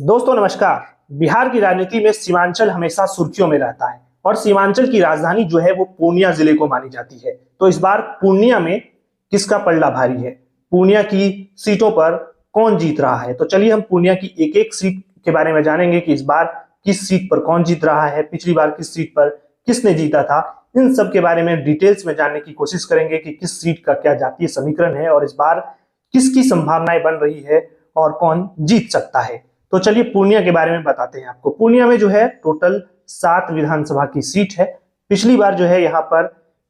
दोस्तों नमस्कार। बिहार की राजनीति में सीमांचल हमेशा सुर्खियों में रहता है और सीमांचल की राजधानी जो है वो पूर्णिया जिले को मानी जाती है। तो इस बार पूर्णिया में किसका पलड़ा भारी है, पूर्णिया की सीटों पर कौन जीत रहा है। तो चलिए हम पूर्णिया की एक एक सीट के बारे में जानेंगे कि इस बार किस सीट पर कौन जीत रहा है, पिछली बार किस सीट पर किसने जीता था। इन सब के बारे में डिटेल्स में जानने की कोशिश करेंगे कि किस सीट का क्या जातीय समीकरण है और इस बार किसकी संभावनाएं बन रही है और कौन जीत सकता है। तो चलिए पूर्णिया के बारे में बताते हैं आपको। पूर्णिया में जो है टोटल 7 विधानसभा की सीट है। पिछली बार जो है यहाँ पर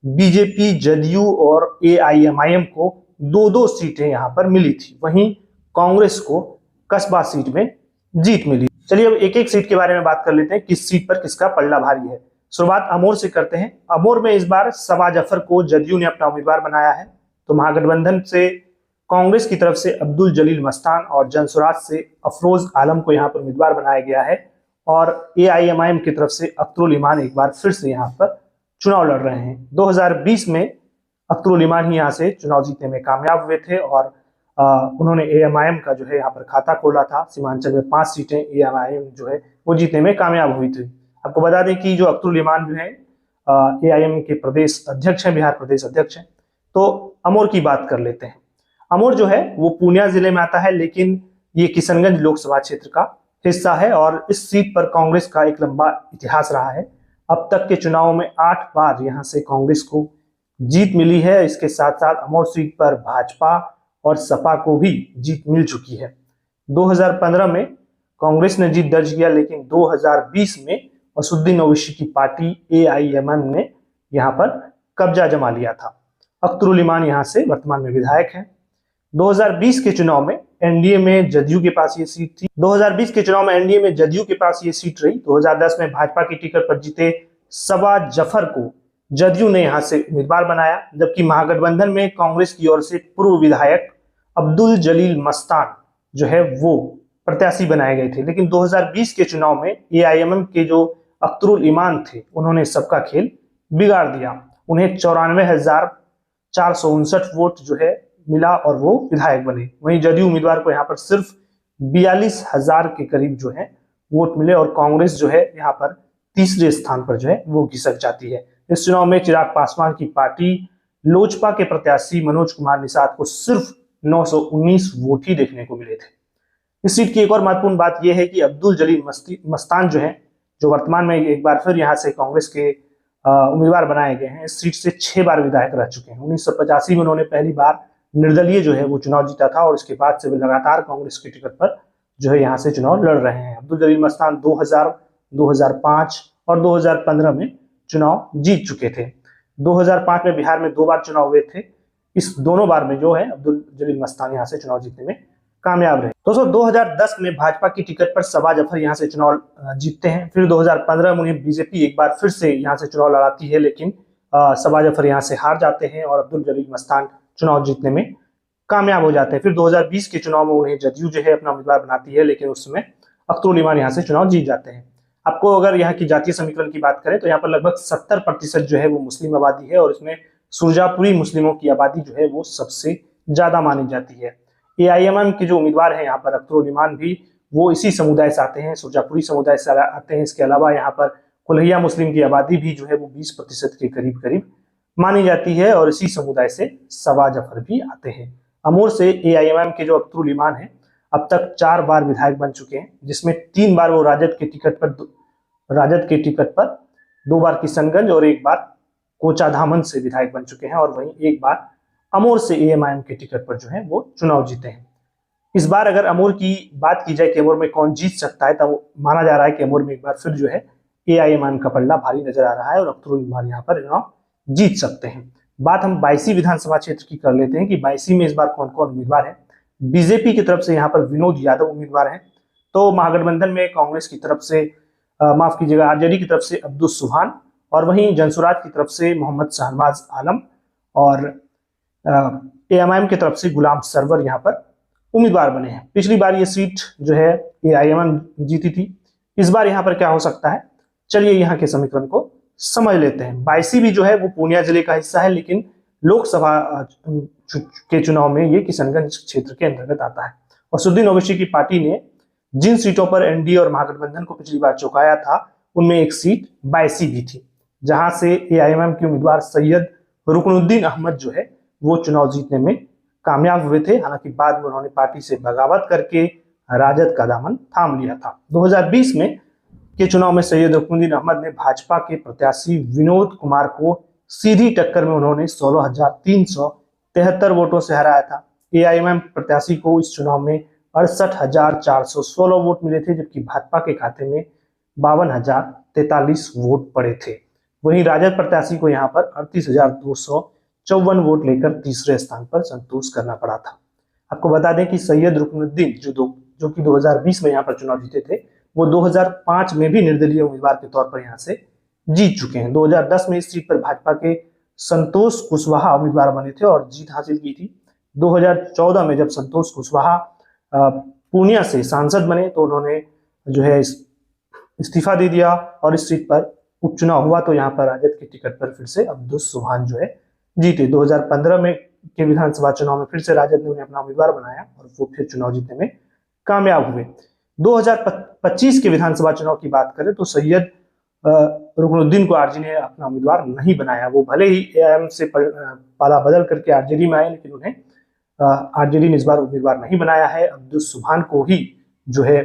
बीजेपी, जदयू और एआईएमआईएम को दो दो सीटें यहाँ पर मिली थी, वहीं कांग्रेस को कस्बा सीट में जीत मिली। चलिए अब एक एक सीट के बारे में बात कर लेते हैं, किस सीट पर किसका पलड़ा भारी है। शुरुआत अमोर से करते हैं। अमोर में इस बार सबा जफर को जदयू ने अपना उम्मीदवार बनाया है। तो महागठबंधन से कांग्रेस की तरफ से अब्दुल जलील मस्तान और जनसुराज से अफरोज आलम को यहाँ पर उम्मीदवार बनाया गया है और एआईएमआईएम की तरफ से अख्तरुल इमान एक बार फिर से यहाँ पर चुनाव लड़ रहे हैं। 2020 में अख्तरुल इमान ही यहाँ से चुनाव जीतने में कामयाब हुए थे और उन्होंने एएमआईएम का जो है यहाँ पर खाता खोला था। सीमांचल में 5 सीटें एएमआईएम जो है वो जीतने में कामयाब हुई थी। आपको बता दें कि जो अख्तरुल इमान जो है एआईएम के प्रदेश अध्यक्ष हैं, बिहार प्रदेश अध्यक्ष हैं। तो अमोर की बात कर लेते हैं। अमोर जो है वो पूर्णिया जिले में आता है, लेकिन ये किशनगंज लोकसभा क्षेत्र का हिस्सा है और इस सीट पर कांग्रेस का एक लंबा इतिहास रहा है। अब तक के चुनावों में 8 बार यहां से कांग्रेस को जीत मिली है। इसके साथ साथ अमोर सीट पर भाजपा और सपा को भी जीत मिल चुकी है। 2015 में कांग्रेस ने जीत दर्ज किया, लेकिन 2020 में असुद्दीन ओवैसी की पार्टी एआईएमएम ने यहाँ पर कब्जा जमा लिया था। अख्तरुल इमान यहाँ से वर्तमान में विधायक है। 2020 के चुनाव में एनडीए में जदयू के पास ये सीट थी। 2020 के चुनाव में एनडीए में जदयू के पास ये सीट रही। 2010 में भाजपा की टिकट पर जीते सबा जफर को जदयू ने यहां से उम्मीदवार बनाया, जबकि महागठबंधन में कांग्रेस की ओर से पूर्व विधायक अब्दुल जलील मस्तान जो है वो प्रत्याशी बनाए गए थे। लेकिन 2020 के चुनाव में एआईएमएम के जो अख्तरुल इमान थे उन्होंने सबका खेल बिगाड़ दिया। उन्हें 94,459 वोट जो है मिला और वो विधायक बने। वहीं जदयू उम्मीदवार को यहाँ पर सिर्फ 42,000 के करीब जो है वोट मिले और कांग्रेस जो है यहाँ पर तीसरे स्थान पर जो है वो घिसक जाती है। इस चुनाव में चिराग पासवान की पार्टी लोजपा के प्रत्याशी मनोज कुमार निषाद को सिर्फ 919 वोट ही देखने को मिले थे। इस सीट की एक और महत्वपूर्ण बात यह है कि अब्दुल जलील मस्तान जो है, जो वर्तमान में एक बार फिर यहाँ से कांग्रेस के उम्मीदवार बनाए गए हैं, इस सीट से 6 बार विधायक रह चुके हैं। 1985 में उन्होंने पहली बार निर्दलीय जो है वो चुनाव जीता था और इसके बाद से वे लगातार कांग्रेस के टिकट पर जो है यहाँ से चुनाव लड़ रहे हैं। अब्दुल जलील मस्तान 2000, 2005 और 2015 में चुनाव जीत चुके थे। 2005 में बिहार में 2 बार चुनाव हुए थे। इस दोनों बार में जो है अब्दुल जलील मस्तान यहाँ से चुनाव जीतने में कामयाब रहे। दोस्तों 2010 में भाजपा की टिकट पर सबा जफर यहाँ से चुनाव जीतते हैं। फिर 2015 में उन्हें बीजेपी एक बार फिर से यहाँ से चुनाव लड़ाती है, लेकिन सबा जफर यहाँ से हार जाते हैं और अब्दुल जलील मस्तान चुनाव जीतने में कामयाब हो जाते हैं। फिर 2020 के चुनाव में उन्हें जदयू जो है अपना उम्मीदवार बनाती है, लेकिन उस समय अख्तरुल इमान यहाँ से चुनाव जीत जाते हैं। आपको अगर यहाँ की जातीय समीकरण की बात करें तो यहाँ पर लगभग 70% जो है वो मुस्लिम आबादी है और इसमें सुरजापुरी मुस्लिमों की आबादी जो है वो सबसे ज्यादा मानी जाती है। एआईएमएम के जो उम्मीदवार है यहाँ पर अख्तरुल इमान भी वो इसी समुदाय से आते हैं, सुरजापुरी समुदाय से आते हैं। इसके अलावा यहाँ पर कुल्हिया मुस्लिम की आबादी भी जो है वो 20% के करीब करीब मानी जाती है और इसी समुदाय से सबा जफर भी आते हैं। अमोर से एआईएमएम के जो अख्तरुल इमान है अब तक 4 बार विधायक बन चुके हैं, जिसमें 3 बार वो राजद के टिकट पर 2 बार किशनगंज और 1 बार कोचाधामन से विधायक बन चुके हैं और वहीं 1 बार अमोर से एएमआईएम के टिकट पर जो है वो चुनाव जीते हैं। इस बार अगर अमोर की बात की जाए कि अमोर में कौन जीत सकता है, तब माना जा रहा है कि अमोर में एक बार फिर जो है एआईएमआईएम का पलड़ा भारी नजर आ रहा है और अख्तरुल इमान यहाँ पर चुनाव जीत सकते हैं। बात हम 22 विधानसभा क्षेत्र की कर लेते हैं कि 22 में इस बार कौन कौन उम्मीदवार है। बीजेपी की तरफ से यहाँ पर विनोद यादव उम्मीदवार हैं। तो महागठबंधन में कांग्रेस की तरफ से माफ कीजिएगा आरजेडी की तरफ से अब्दुल सुभान और वहीं जनसुराज की तरफ से मोहम्मद शहनवाज आलम और एएमआईएम की तरफ से गुलाम सरवर यहाँ पर उम्मीदवार बने हैं। पिछली बार ये सीट जो है एआईएमएम जीती थी। इस बार यहाँ पर क्या हो सकता है, चलिए यहाँ के समीकरण को समझ लेते हैं। 22 भी जो है वो पूर्णिया जिले का हिस्सा है, लेकिन लोकसभा के चुनाव में ये किशनगंज क्षेत्र के अंतर्गत आता है। असुद्दीन ओवैसी की पार्टी ने जिन सीटों पर एनडीए और महागठबंधन को पिछली बार चौंकाया था उनमें एक सीट बायसी भी थी, जहां से एआईएमएम के उम्मीदवार सैयद रुकनुद्दीन अहमद जो है वो चुनाव जीतने में कामयाब हुए थे। हालांकि बाद में उन्होंने पार्टी से बगावत करके राजद का दामन थाम लिया था। 2020 में के चुनाव में सैयद रुकनुद्दीन अहमद ने भाजपा के प्रत्याशी विनोद कुमार को सीधी टक्कर में उन्होंने 16,373 वोटों से हराया था। एआईएमएम प्रत्याशी को इस चुनाव में 68,416 वोट मिले थे, जबकि भाजपा के खाते में 52,043 वोट पड़े थे। वहीं राजद प्रत्याशी को यहां पर 38,254 वोट लेकर तीसरे स्थान पर संतोष करना पड़ा था। आपको बता दें कि सैयद रुकनुद्दीन जो कि 2020 में यहाँ पर चुनाव जीते थे, वो 2005 में भी निर्दलीय उम्मीदवार के तौर पर यहाँ से जीत चुके हैं। 2010 में इस सीट पर भाजपा के संतोष कुशवाहा उम्मीदवार बने थे और जीत हासिल की थी। 2014 में जब संतोष कुशवाहा पूर्णिया से सांसद बने तो उन्होंने जो है इस्तीफा दे दिया और इस सीट पर उपचुनाव हुआ तो यहाँ पर राजद के टिकट पर फिर से अब्दुस सुभान जो है जीते। 2015 में के विधानसभा चुनाव में फिर से राजद ने उन्हें अपना उम्मीदवार बनाया और वो फिर चुनाव जीतने में कामयाब हुए। 2025 के विधानसभा चुनाव की बात करें तो सैयद रुकनुद्दीन को आरजेडी ने अपना उम्मीदवार नहीं बनाया। वो भले ही एआईएम से पाला बदल करके आरजेडी में आए, लेकिन उन्हें आरजेडी ने इस बार उम्मीदवार नहीं बनाया है। अब्दुस सुभान को ही जो है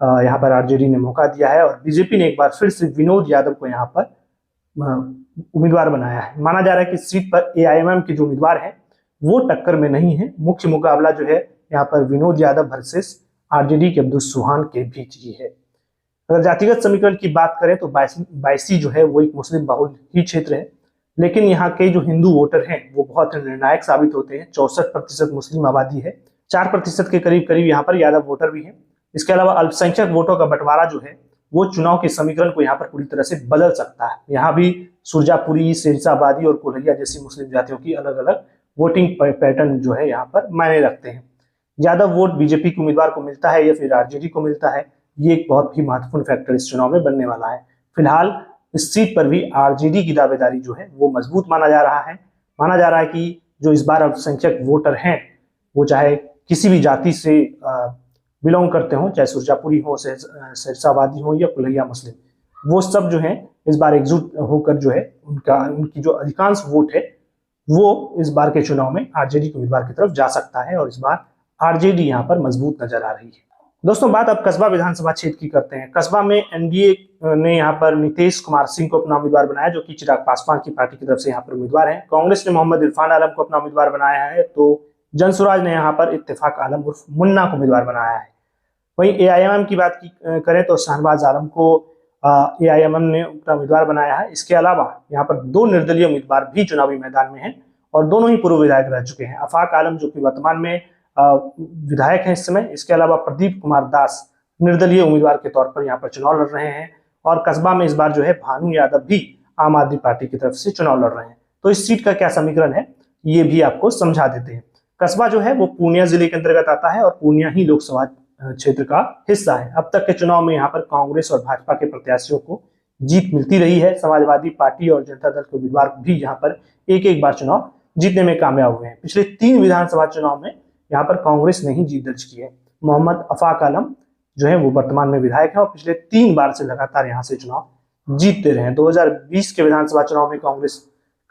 यहाँ पर आरजेडी ने मौका दिया है और बीजेपी ने एक बार फिर से विनोद यादव को यहाँ पर उम्मीदवार बनाया है। माना जा रहा है कि इस सीट पर एआईएमएम के जो उम्मीदवार हैं वो टक्कर में नहीं है। मुख्य मुकाबला जो है यहाँ पर विनोद यादव वर्सेस आरजेडी के अब्दुस सुभान के बीच ही है। अगर जातिगत समीकरण की बात करें तो बायसी जो है वो एक मुस्लिम बहुल ही क्षेत्र है, लेकिन यहाँ के जो हिंदू वोटर हैं वो बहुत निर्णायक साबित होते हैं। 64% मुस्लिम आबादी है, 4% के करीब करीब यहाँ पर यादव वोटर भी हैं। इसके अलावा अल्पसंख्यक वोटों का बंटवारा जो है वो चुनाव के समीकरण को यहाँ पर पूरी तरह से बदल सकता है। यहाँ भी सुरजापुरी, शेरशाहबादी और कोल्हैया जैसी मुस्लिम जातियों की अलग अलग वोटिंग पैटर्न जो है यहाँ पर मायने रखते हैं। यादव वोट बीजेपी के उम्मीदवार को मिलता है या फिर आरजेडी को मिलता है, ये एक बहुत ही महत्वपूर्ण फैक्टर इस चुनाव में बनने वाला है। फिलहाल इस सीट पर भी आरजेडी की दावेदारी जो है वो मजबूत माना जा रहा है। माना जा रहा है कि जो इस बार अल्पसंख्यक वोटर हैं वो चाहे किसी भी जाति से बिलोंग करते हो, चाहे सुरजापुरी हो, शेरशाहबादी हो या कुल्हैया मुस्लिम, वो सब जो है इस बार एकजुट होकर जो है उनकी जो अधिकांश वोट है वो इस बार के चुनाव में आरजेडी के उम्मीदवार की तरफ जा सकता है और इस बार आरजेडी यहाँ पर मजबूत नजर आ रही है। दोस्तों बात अब कस्बा विधानसभा क्षेत्र की करते हैं। कस्बा में एनडीए ने यहाँ पर नीतीश कुमार सिंह को अपना उम्मीदवार बनाया, जो कि चिराग पासवान की पार्टी की तरफ से यहाँ पर उम्मीदवार हैं। कांग्रेस ने मोहम्मद इरफान आलम को अपना उम्मीदवार बनाया है, तो जनसुराज ने यहाँ पर इत्तेफाक आलम उर्फ मुन्ना को उम्मीदवार बनाया है। वहीं एआईएमएम की बात करें तो शाहनवाज आलम को एआईएमएम ने अपना उम्मीदवार बनाया है। इसके अलावा यहाँ पर 2 निर्दलीय उम्मीदवार भी चुनावी मैदान में हैं और दोनों ही पूर्व विधायक रह चुके हैं। आफाक आलम जो कि वर्तमान में विधायक हैं इस समय, इसके अलावा प्रदीप कुमार दास निर्दलीय उम्मीदवार के तौर पर यहाँ पर चुनाव लड़ रहे हैं और कस्बा में इस बार जो है भानु यादव भी आम आदमी पार्टी की तरफ से चुनाव लड़ रहे हैं। तो इस सीट का क्या समीकरण है ये भी आपको समझा देते हैं। कस्बा जो है वो पूर्णिया जिले के अंतर्गत आता है और पूर्णिया ही लोकसभा क्षेत्र का हिस्सा है। अब तक के चुनाव में यहाँ पर कांग्रेस और भाजपा के प्रत्याशियों को जीत मिलती रही है। समाजवादी पार्टी और जनता दल के उम्मीदवार भी यहाँ पर एक एक बार चुनाव जीतने में कामयाब हुए हैं। पिछले 3 विधानसभा चुनाव में यहाँ पर कांग्रेस ने ही जीत दर्ज की है। मोहम्मद आफाक आलम जो है वो वर्तमान में विधायक है और पिछले 3 बार से लगातार यहाँ से चुनाव जीतते रहे हैं। 2020 के विधानसभा चुनाव में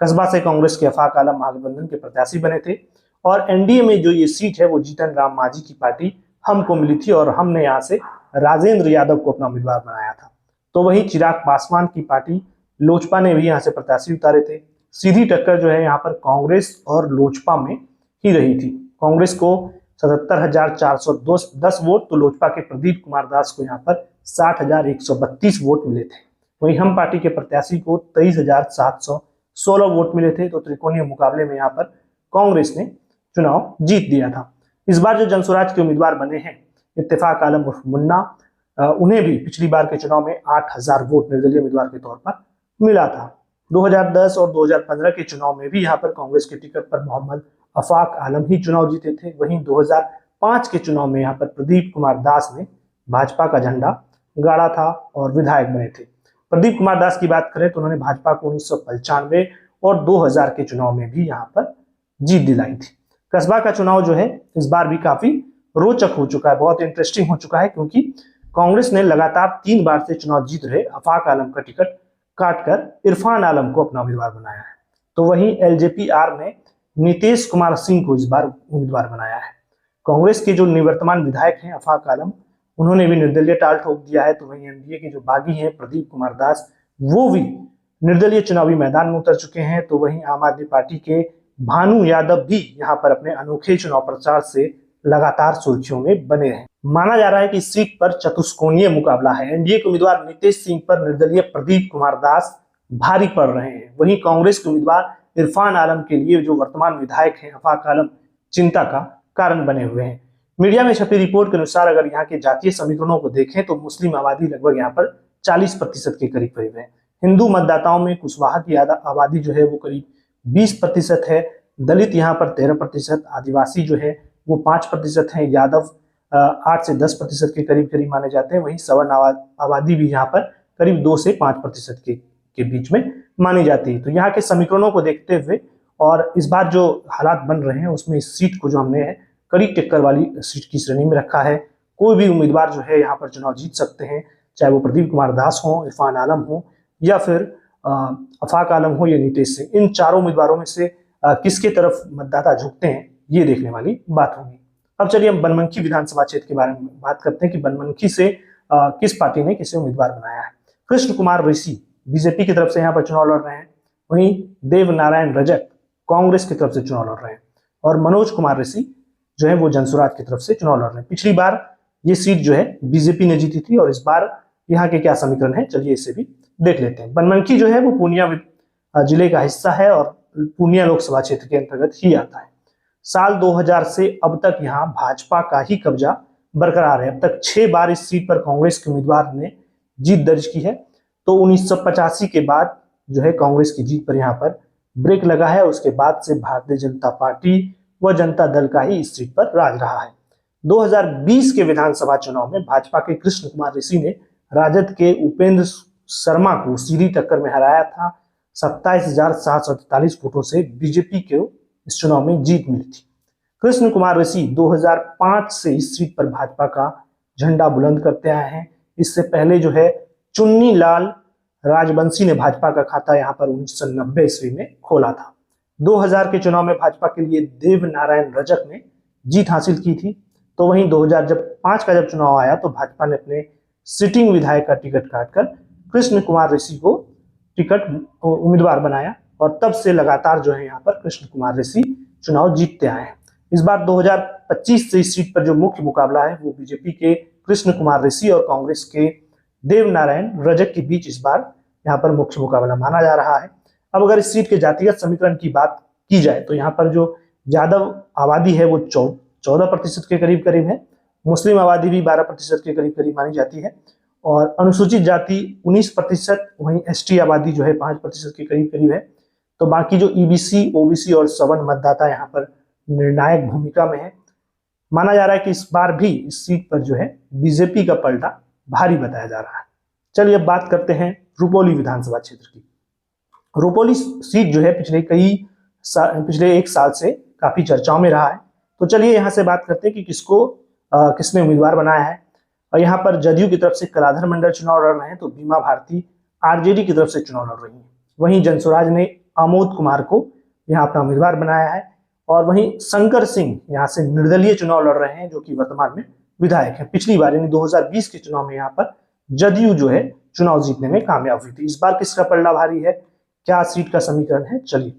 कस्बा से कांग्रेस के आफाक आलम महागठबंधन के प्रत्याशी बने थे और एनडीए में जो ये सीट है वो जीतन राम मांझी की पार्टी हमको मिली थी और हमने यहाँ से राजेंद्र यादव को अपना उम्मीदवार बनाया था। तो वही चिराग पासवान की पार्टी लोजपा ने भी यहाँ से प्रत्याशी उतारे थे। सीधी टक्कर जो है यहाँ पर कांग्रेस और लोजपा में ही रही थी। कांग्रेस को 77,410 वोट तो लोजपा के प्रदीप कुमार दास को यहाँ पर 60,132 वोट मिले थे। वहीं हम पार्टी के प्रत्याशी को 23,716 वोट मिले थे। तो त्रिकोणीय मुकाबले में यहाँ पर कांग्रेस ने चुनाव जीत दिया था। इस बार जो जनसुराज के उम्मीदवार बने हैं इत्तेफाक आलम उर्फ मुन्ना, उन्हें भी पिछली बार के चुनाव में 8,000 वोट निर्दलीय उम्मीदवार के तौर पर मिला था। 2010 और 2015 के चुनाव में भी यहाँ पर कांग्रेस के टिकट पर मोहम्मद आफाक आलम ही चुनाव जीते थे। वहीं 2005 के चुनाव में यहाँ पर प्रदीप कुमार दास ने भाजपा का झंडा गाड़ा था और विधायक बने थे। प्रदीप कुमार दास की बात करें तो उन्होंने भाजपा को 1995 और 2000 के चुनाव में भी यहाँ पर जीत दिलाई थी। कस्बा का चुनाव जो है इस बार भी काफी रोचक हो चुका है, बहुत इंटरेस्टिंग हो चुका है, क्योंकि कांग्रेस ने लगातार 3 बार से चुनाव जीत रहे आफाक आलम का टिकट काटकर इरफान आलम को अपना उम्मीदवार बनाया है। तो वहीं एलजेपी-आर ने नीतीश कुमार सिंह को इस बार उम्मीदवार बनाया है। कांग्रेस के जो निवर्तमान विधायक हैं आफाक आलम, उन्होंने भी निर्दलीय टाल ठोक दिया है। तो वहीं एनडीए के जो बागी हैं प्रदीप कुमार दास, वो भी निर्दलीय चुनावी मैदान में उतर चुके हैं। तो वहीं आम आदमी पार्टी के भानु यादव भी यहाँ पर अपने अनोखे चुनाव प्रचार से लगातार सुर्खियों में बने हैं। माना जा रहा है कि इस सीट पर चतुष्कोणीय मुकाबला है। एनडीए के उम्मीदवार नीतीश सिंह पर निर्दलीय प्रदीप कुमार दास भारी पड़ रहे हैं। वहीं कांग्रेस के उम्मीदवार इरफान आलम के लिए जो वर्तमान विधायक हैं आफाक आलम चिंता का कारण बने हुए हैं। मीडिया में छपी रिपोर्ट के अनुसार अगर यहाँ के जातीय समीकरणों को देखें तो मुस्लिम आबादी लगभग यहाँ पर 40% के करीब करीब है। हिंदू मतदाताओं में कुशवाहा की आबादी जो है वो करीब 20% है। दलित यहाँ पर 13%, आदिवासी जो है वो 5% है, यादव 8 से 10% के करीब करीब माने जाते हैं। वहीं सवर्ण आबादी भी यहाँ पर करीब 2 से 5% के बीच में मानी जाती है। तो यहाँ के समीकरणों को देखते हुए और इस बार जो हालात बन रहे हैं उसमें इस सीट को जो हमने है कड़ी टक्कर वाली सीट की श्रेणी में रखा है। कोई भी उम्मीदवार जो है यहाँ पर चुनाव जीत सकते हैं, चाहे वो प्रदीप कुमार दास हो, इरफान आलम हो या फिर आफाक आलम हो या नीतीश सिंह। इन चारों उम्मीदवारों में से किसके तरफ मतदाता झुकते हैं ये देखने वाली बात होगी। अब चलिए हम बनमनखी विधानसभा क्षेत्र के बारे में बात करते हैं कि बनमनखी से किस पार्टी ने किसे उम्मीदवार बनाया है। कृष्ण कुमार ऋषि बीजेपी की तरफ से यहाँ पर चुनाव लड़ रहे हैं। वहीं देव नारायण रजक कांग्रेस की तरफ से चुनाव लड़ रहे हैं और मनोज कुमार ऋषि जो है वो जनसुराज की तरफ से चुनाव लड़ रहे हैं। पिछली बार ये सीट जो है बीजेपी ने जीती थी और इस बार यहाँ के क्या समीकरण है चलिए इसे भी देख लेते हैं। बनमनखी जो है वो पूर्णिया जिले का हिस्सा है और पूर्णिया लोकसभा क्षेत्र के अंतर्गत ही आता है। साल 2000 से अब तक यहाँ भाजपा का ही कब्जा बरकरार है। अब तक 6 बार इस सीट पर कांग्रेस के उम्मीदवार ने जीत दर्ज की है। तो 1985 के बाद जो है कांग्रेस की जीत पर यहाँ पर ब्रेक लगा है। उसके बाद से भारतीय जनता पार्टी व जनता दल का ही इस सीट पर राज रहा है। 2020 के विधानसभा चुनाव में भाजपा के कृष्ण कुमार ऋषि ने राजद के उपेंद्र शर्मा को सीधी टक्कर में हराया था। 27,743 वोटों से बीजेपी को इस चुनाव में जीत मिली थी। कृष्ण कुमार ऋषि 2005 से इस सीट पर भाजपा का झंडा बुलंद करते आए हैं। इससे पहले जो है चुन्नी लाल राजवंशी ने भाजपा का खाता यहाँ पर 1990 ईस्वी में खोला था। 2000 के चुनाव में भाजपा के लिए देव नारायण रजक ने जीत हासिल की थी। तो वहीं 2005 का जब चुनाव आया तो भाजपा ने अपने सिटिंग विधायक का टिकट काटकर कृष्ण कुमार ऋषि को टिकट उम्मीदवार बनाया और तब से लगातार जो है यहाँ पर कृष्ण कुमार ऋषि चुनाव जीतते आए हैं। इस बार 2025 से इस सीट पर जो मुख्य मुकाबला है वो बीजेपी के कृष्ण कुमार ऋषि और कांग्रेस के देव नारायण रजक के बीच इस बार यहाँ पर मुख्य मुकाबला माना जा रहा है। अब अगर इस सीट के जातिगत समीकरण की बात की जाए तो यहाँ पर जो यादव आबादी है वो 14% के करीब करीब है। मुस्लिम आबादी भी 12% के करीब करीब मानी जाती है और अनुसूचित जाति 19%, वहीं एसटी आबादी जो है 5% के करीब करीब है। तो बाकी जो ईबीसी, ओबीसी और सवर्ण मतदाता यहाँ पर निर्णायक भूमिका में है। माना जा रहा है कि इस बार भी इस सीट पर जो है बीजेपी का पलटा भारी बताया जा रहा है। चलिए अब बात करते हैं रुपौली विधानसभा क्षेत्र की। रुपौली सीट जो है पिछले 1 साल से काफी चर्चाओं में रहा है। तो चलिए यहाँ से बात करते हैं कि किसने उम्मीदवार बनाया है। और यहाँ पर जदयू की तरफ से कलाधर मंडल चुनाव लड़ रहे हैं तो बीमा भारती आरजेडी की तरफ से चुनाव लड़ रही है। वहीं जनसुराज ने आमोद कुमार को यहाँ अपना उम्मीदवार बनाया है और वहीं शंकर सिंह यहाँ से निर्दलीय चुनाव लड़ रहे हैं जो कि वर्तमान में विधायक है। पिछली बार यानी 2020 के चुनाव में यहाँ पर जदयू जो है चुनाव जीतने में कामयाब हुई थी। इस बार किसका पलड़ा भारी है, क्या सीट का समीकरण है, चलिए।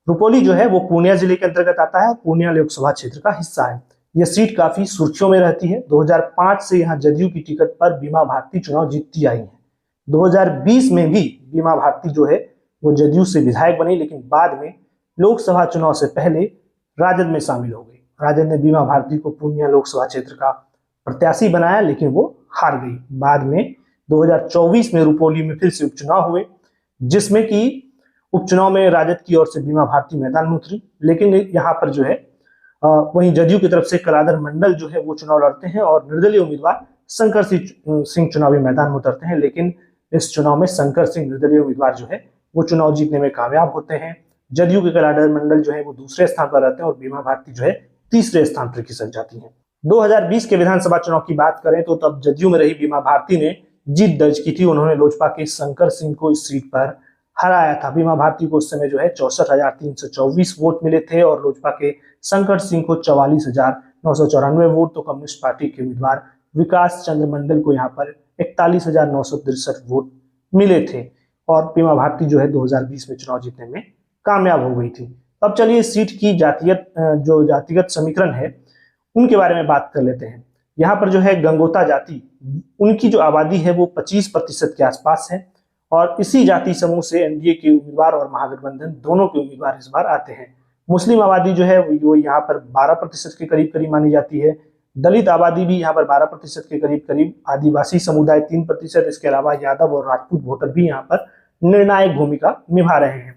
रुपौली जो है वो पूर्णिया जिले के अंतर्गत आता है, पूर्णिया लोकसभा क्षेत्र का हिस्सा है। यह सीट काफी सुर्खियों में रहती है। 2005 से यहाँ जदयू की टिकट पर बीमा भारती चुनाव जीतती आई है। 2020 में भी बीमा भारती जो है वो जदयू से विधायक बनी, लेकिन बाद में लोकसभा चुनाव से पहले राजद में शामिल हो गई। राजद ने बीमा भारती को पूर्णिया लोकसभा क्षेत्र का प्रत्याशी बनाया लेकिन वो हार गई। बाद में 2024 में रुपौली में फिर से उपचुनाव हुए जिसमें कि उपचुनाव में राजद की ओर से बीमा भारती मैदान में उतरी, लेकिन यहाँ पर जो है वहीं जदयू की तरफ से कलाधर मंडल जो है वो चुनाव लड़ते हैं और निर्दलीय उम्मीदवार शंकर सिंह चुनावी मैदान में उतरते हैं। लेकिन इस चुनाव में शंकर सिंह निर्दलीय उम्मीदवार जो है वो चुनाव जीतने में कामयाब होते हैं। जदयू के कलाधर मंडल जो है वो दूसरे स्थान पर रहते हैं और बीमा भारती जो है तीसरे स्थान पर खिसक जाती है। 2020 के विधानसभा चुनाव की बात करें तो तब जदयू में रही बीमा भारती ने जीत दर्ज की थी। उन्होंने लोजपा के शंकर सिंह को इस सीट पर हराया था। बीमा भारती को उस समय जो है 64,324 वोट मिले थे और लोजपा के शंकर सिंह को 44,994 वोट। तो कम्युनिस्ट पार्टी के उम्मीदवार विकास चंद्र मंडल को यहाँ पर 41,963 वोट मिले थे और बीमा भारती जो है 2020 में चुनाव जीतने में कामयाब हो गई थी। अब चलिए इस सीट की जातिगत समीकरण है उनके बारे में बात कर लेते हैं। यहाँ पर जो है गंगोता जाति, उनकी जो आबादी है वो 25% के आसपास है और इसी जाति समूह से एनडीए के उम्मीदवार और महागठबंधन दोनों के उम्मीदवार इस बार आते हैं। मुस्लिम आबादी जो है वो यहाँ पर 12% के करीब करीब मानी जाती है। दलित आबादी भी यहाँ पर 12% के करीब करीब, आदिवासी समुदाय 3%, इसके अलावा यादव और राजपूत वोटर भी यहाँ पर निर्णायक भूमिका निभा रहे हैं।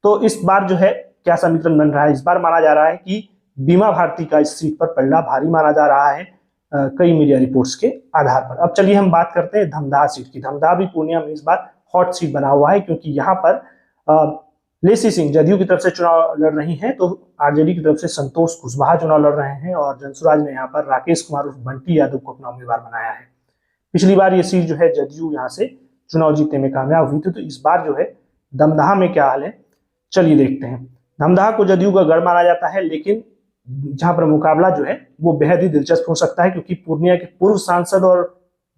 तो इस बार जो है क्या समीकरण बन रहा है, इस बार माना जा रहा है कि बीमा भारती का इस सीट पर पलड़ा भारी माना जा रहा है कई मीडिया रिपोर्ट्स के आधार पर। अब चलिए हम बात करते हैं धमदाहा सीट की। धमदाहा भी पूर्णिया में इस बार हॉट सीट बना हुआ है क्योंकि यहाँ पर लेसी सिंह जदयू की तरफ से चुनाव लड़ रही हैं तो आरजेडी की तरफ से संतोष कुशवाहा चुनाव लड़ रहे हैं और जनसुराज ने यहाँ पर राकेश कुमार उर्फ बंटी यादव को अपना उम्मीदवार बनाया है। पिछली बार ये सीट जो है जदयू यहाँ से चुनाव जीतने में कामयाब हुई थी। तो इस बार जो है दमदाहा में क्या हाल है, चलिए देखते हैं। दमदाहा को जदयू का गढ़ माना जाता है, लेकिन जहां पर मुकाबला जो है वो बेहद ही दिलचस्प हो सकता है क्योंकि पूर्णिया के पूर्व सांसद और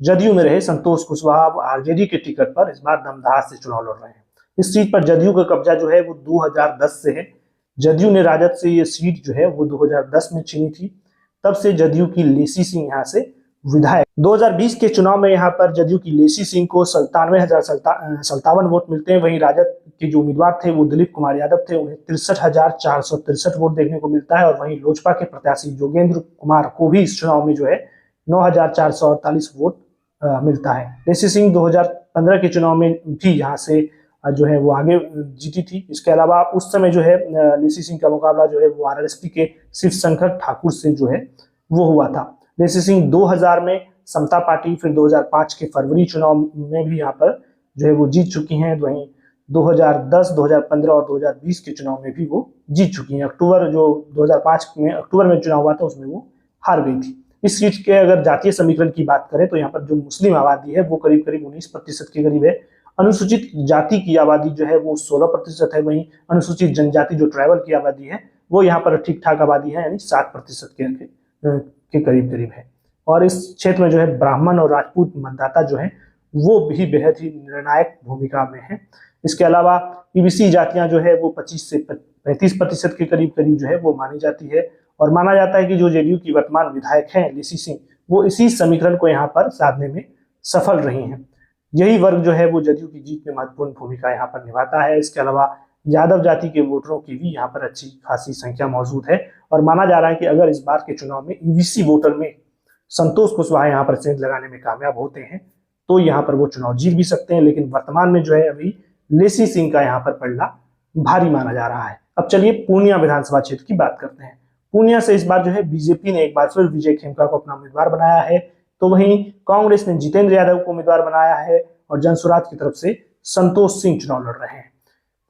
जदयू में रहे संतोष कुशवाहा आरजेडी के टिकट पर इस बार दमदाहा से चुनाव लड़ रहे हैं। इस सीट पर जदयू का कब्जा जो है वो 2010 से है। जदयू ने राजद से ये सीट जो है वो 2010 में छीनी थी। तब से जदयू की लेसी सिंह यहाँ से विधायक। 2020 के चुनाव में यहाँ पर जदयू की लेसी सिंह को 97,057 वोट मिलते हैं। वहीं राजद के जो उम्मीदवार थे वो दिलीप कुमार यादव थे, उन्हें 63,463 वोट देखने को मिलता है। और वहीं लोजपा के प्रत्याशी योगेंद्र कुमार को भी इस चुनाव में जो है 9,448 वोट मिलता है। लेसी सिंह 2015 के चुनाव में भी यहाँ से जो है वो आगे जीती थी। इसके अलावा उस समय जो है लेसी सिंह का मुकाबला जो है वो आरएलएसपी के शिव शंकर ठाकुर से जो है वो हुआ था। लेसी सिंह 2000 में समता पार्टी, फिर 2005 के फरवरी चुनाव में भी यहाँ पर जो है वो जीत चुकी हैं। वहीं 2010, 2015 और 2020 के चुनाव में भी वो जीत चुकी हैं। 2005 में अक्टूबर में चुनाव हुआ था उसमें वो हार गई थी। इस सीट के अगर जातीय समीकरण की बात करें तो यहाँ पर जो मुस्लिम आबादी है वो करीब करीब 19% के करीब है। अनुसूचित जाति की आबादी जो है वो 16% है। वहीं अनुसूचित जनजाति जो ट्राइबल की आबादी है वो यहाँ पर ठीक ठाक आबादी है, यानी 7% के करीब करीब है। और इस क्षेत्र में जो है ब्राह्मण और राजपूत मतदाता जो है वो भी बेहद ही निर्णायक भूमिका में है। इसके अलावा ईबीसी जातियां जो है वो 25 से 35% के करीब करीब जो है वो मानी जाती है। और माना जाता है कि जो जेडीयू की वर्तमान विधायक हैं लेसी सिंह, वो इसी समीकरण को यहाँ पर साधने में सफल रही हैं। यही वर्ग जो है वो जदयू की जीत में महत्वपूर्ण भूमिका यहाँ पर निभाता है। इसके अलावा यादव जाति के वोटरों की भी यहाँ पर अच्छी खासी संख्या मौजूद है और माना जा रहा है कि अगर इस बार के चुनाव में ईबीसी वोटर में संतोष कुशवाहा यहाँ पर सेंध लगाने में कामयाब होते हैं तो यहाँ पर वो चुनाव जीत भी सकते हैं। लेकिन वर्तमान में जो है अभी लेसी सिंह का यहाँ पर पलड़ा भारी माना जा रहा है। अब चलिए पूर्णिया विधानसभा क्षेत्र की बात करते हैं। पूर्णिया से इस बार जो है बीजेपी ने एक बार फिर विजय खेमका को अपना उम्मीदवार बनाया है। तो वहीं कांग्रेस ने जितेंद्र यादव को उम्मीदवार बनाया है और जनसुराज की तरफ से संतोष सिंह चुनाव लड़ रहे हैं।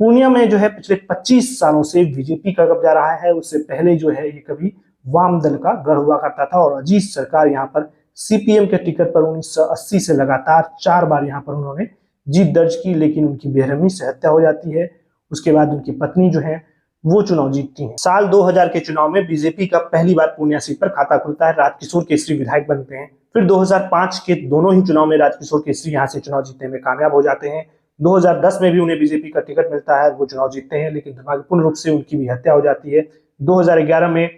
पूर्णिया में जो है पिछले 25 सालों से बीजेपी का कब्जा रहा है। उससे पहले जो है ये कभी वाम दल का गढ़ हुआ करता था और अजीत सरकार यहाँ पर सीपीएम के टिकट पर 1980 से लगातार 4 बार यहाँ पर उन्होंने जीत दर्ज की, लेकिन उनकी बेरहमी से हत्या हो जाती है। उसके बाद उनकी पत्नी जो है वो चुनाव जीतती हैं। साल 2000 के चुनाव में बीजेपी का पहली बार पूर्णिया सीट पर खाता खुलता है। राजकिशोर केसरी विधायक बनते हैं। फिर 2005 के दोनों ही चुनाव में राजकिशोर केसरी यहाँ से चुनाव जीतने में कामयाब हो जाते हैं। 2010 में भी उन्हें बीजेपी का टिकट मिलता है, वो चुनाव जीतते हैं, लेकिन दुर्भाग्यपूर्ण रूप से उनकी भी हत्या हो जाती है। 2011 में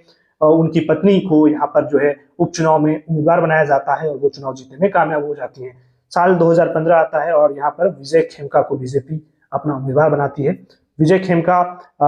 उनकी पत्नी को यहाँ पर जो है उपचुनाव में उम्मीदवार बनाया जाता है और वो चुनाव जीतने में कामयाब हो जाती है। साल 2015 आता है और यहाँ पर विजय खेमका को बीजेपी अपना उम्मीदवार बनाती है। विजय खेमका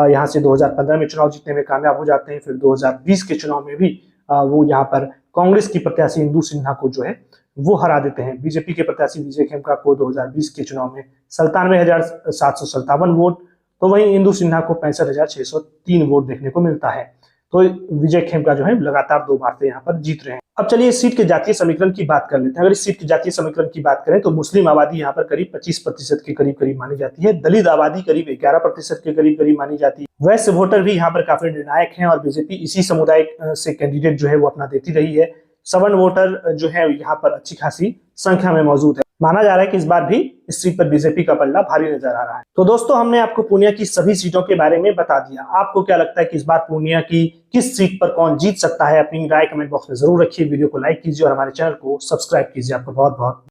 यहाँ से 2015 में चुनाव जीतने में कामयाब हो जाते हैं। फिर 2020 के चुनाव में भी वो यहाँ पर कांग्रेस की प्रत्याशी इंदु सिन्हा को जो है वो हरा देते हैं। बीजेपी के प्रत्याशी विजय खेमका को 2020 के चुनाव में 97,757 वोट, तो वहीं इंदु सिन्हा को 65,603 वोट देखने को मिलता है। तो विजय खेमका जो है लगातार 2 बार से यहाँ पर जीत रहे हैं। अब चलिए इस सीट के जातीय समीकरण की बात कर लेते हैं। अगर इस सीट के जातीय समीकरण की बात करें तो मुस्लिम आबादी यहाँ पर करीब 25% के करीब मानी जाती है, दलित आबादी करीब 11% के करीब मानी जाती है, वैश्य वोटर भी यहाँ पर काफी निर्णायक हैं और बीजेपी इसी समुदाय से कैंडिडेट जो है वो अपना देती रही है। सवर्ण वोटर जो है यहाँ पर अच्छी खासी संख्या में मौजूद है। माना जा रहा है कि इस बार भी इस सीट पर बीजेपी का पल्ला भारी नजर आ रहा है। तो दोस्तों हमने आपको पूर्णिया की सभी सीटों के बारे में बता दिया। आपको क्या लगता है कि इस बार पूर्णिया की किस सीट पर कौन जीत सकता है? अपनी राय कमेंट बॉक्स में जरूर रखिए। वीडियो को लाइक कीजिए और हमारे चैनल को सब्सक्राइब कीजिए। आपका बहुत बहुत